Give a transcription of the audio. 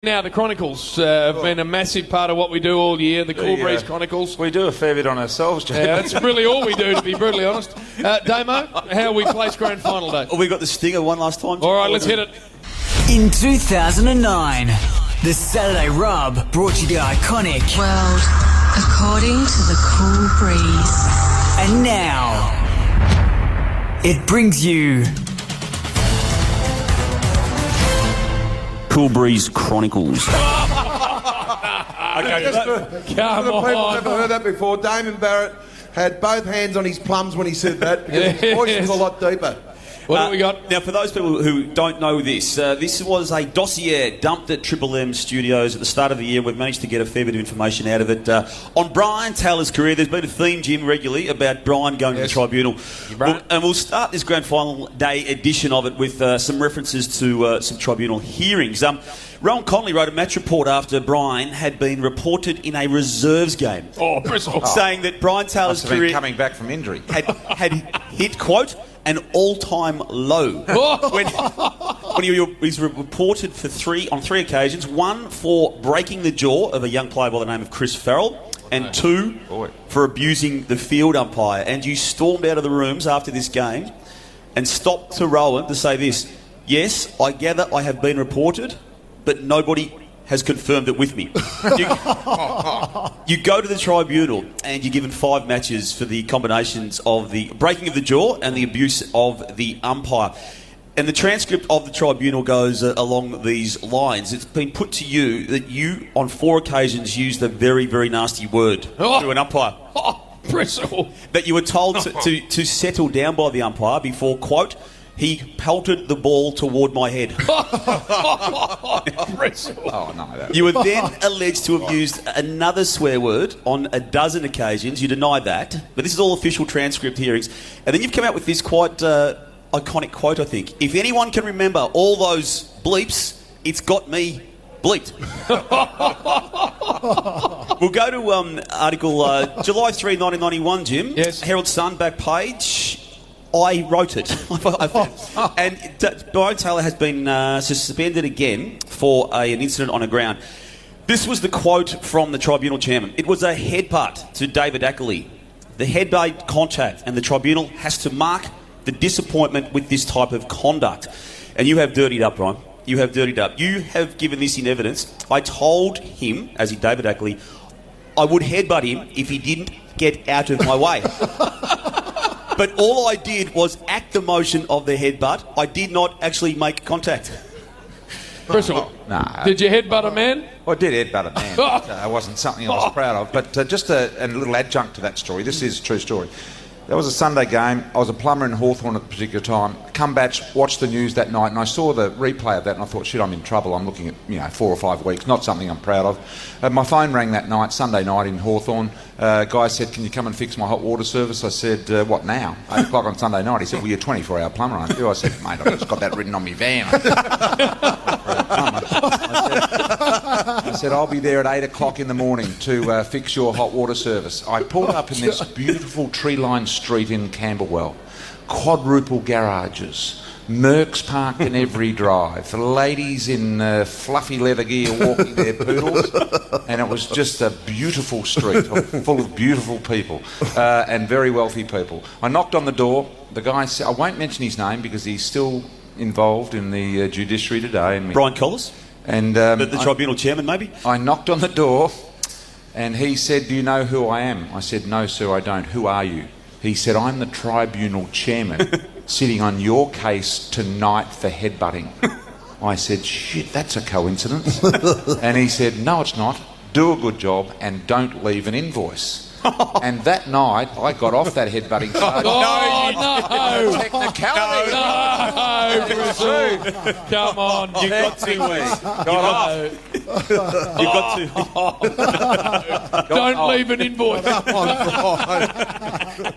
Now, the Chronicles have been a massive part of what we do all year, the Cool Breeze Chronicles. We do a fair bit on ourselves, Jay. That's really all we do, to be brutally honest. Damo, how we place grand final day? Oh, we got the stinger one last time. All right, let's hit it. In 2009, the Saturday Rub brought you the iconic World according to the Cool Breeze. And now, it brings you Cool Breeze Chronicles. Okay, For come the people who've on. never heard that before, Damon Barrett had both hands on his plums when he said that because his voice was a lot deeper. What do we got? Now, for those people who don't know this, this was a dossier dumped at Triple M Studios at the start of the year. We've managed to get a fair bit of information out of it. On Brian Taylor's career, there's been a theme, Jim, regularly about Brian going to the tribunal. And we'll start this grand final day edition of it with some references to some tribunal hearings. Rowan Connolly wrote a match report after Brian had been reported in a reserves game. Oh, Bristol. Saying that Brian Taylor's Must have been career coming back from injury. had hit, quote, an all-time low when he was reported on three occasions. One for breaking the jaw of a young player by the name of Chris Farrell, and two for abusing the field umpire. And you stormed out of the rooms after this game and stopped to Rowan to say this: "Yes, I gather I have been reported, but nobody has confirmed it with me." You go to the tribunal and you're given 5 matches for the combinations of the breaking of the jaw and the abuse of the umpire. And the transcript of the tribunal goes along these lines. It's been put to you that you, on 4 occasions, used a very, very nasty word to an umpire. Bristol. That you were told to settle down by the umpire before, quote, "he pelted the ball toward my head." Bristol. Oh, no. You were then alleged to have used another swear word on a dozen occasions. You denied that, but this is all official transcript hearings. And then you've come out with this quite iconic quote, I think. "If anyone can remember all those bleeps, it's got me bleeped." We'll go to article July 3, 1991, Jim. Yes. Herald Sun, back page. I wrote it. And Brian Taylor has been suspended again for an incident on a ground. This was the quote from the tribunal chairman. "It was a headbutt to David Ackley. The headbutt contact, and the tribunal has to mark the disappointment with this type of conduct." And you have dirtied up, Brian. You have dirtied up. You have given this in evidence. "I told him," as in David Ackley, "I would headbutt him if he didn't get out of my way. But all I did was act the motion of the headbutt. I did not actually make contact." Bristol. Nah. Did you headbutt a man? Well, I did headbutt a man. But, it wasn't something I was proud of. But just a little adjunct to that story. This is a true story. That was a Sunday game. I was a plumber in Hawthorn at the particular time. Come back, watched the news that night, and I saw the replay of that, and I thought, shit, I'm in trouble. I'm looking at 4 or 5 weeks. Not something I'm proud of. My phone rang that night, Sunday night in Hawthorn. Guy said, "Can you come and fix my hot water service?" I said, "What now?" 8 o'clock on Sunday night. He said, "Well, you're a 24-hour plumber, aren't you?" I said, "Mate, I've just got that written on my van." I said, "I'll be there at 8 o'clock in the morning to fix your hot water service." I pulled up in this beautiful tree-lined street in Camberwell. Quadruple garages. Mercs parked in every drive. Ladies in fluffy leather gear walking their poodles. And it was just a beautiful street full of beautiful people and very wealthy people. I knocked on the door. The guy said, I won't mention his name because he's still involved in the judiciary today. And Brian Collis? And The tribunal chairman, maybe? I knocked on the door and he said, "Do you know who I am?" I said, "No, sir, I don't. Who are you?" He said, "I'm the tribunal chairman sitting on your case tonight for headbutting." I said, "Shit, that's a coincidence." And he said, "No, it's not. Do a good job and don't leave an invoice." And that night, I got off that headbutting charge. No. Technicality. No, Bristol. Come on. You've got to. You've got to. Don't leave an invoice. Come on, Brian.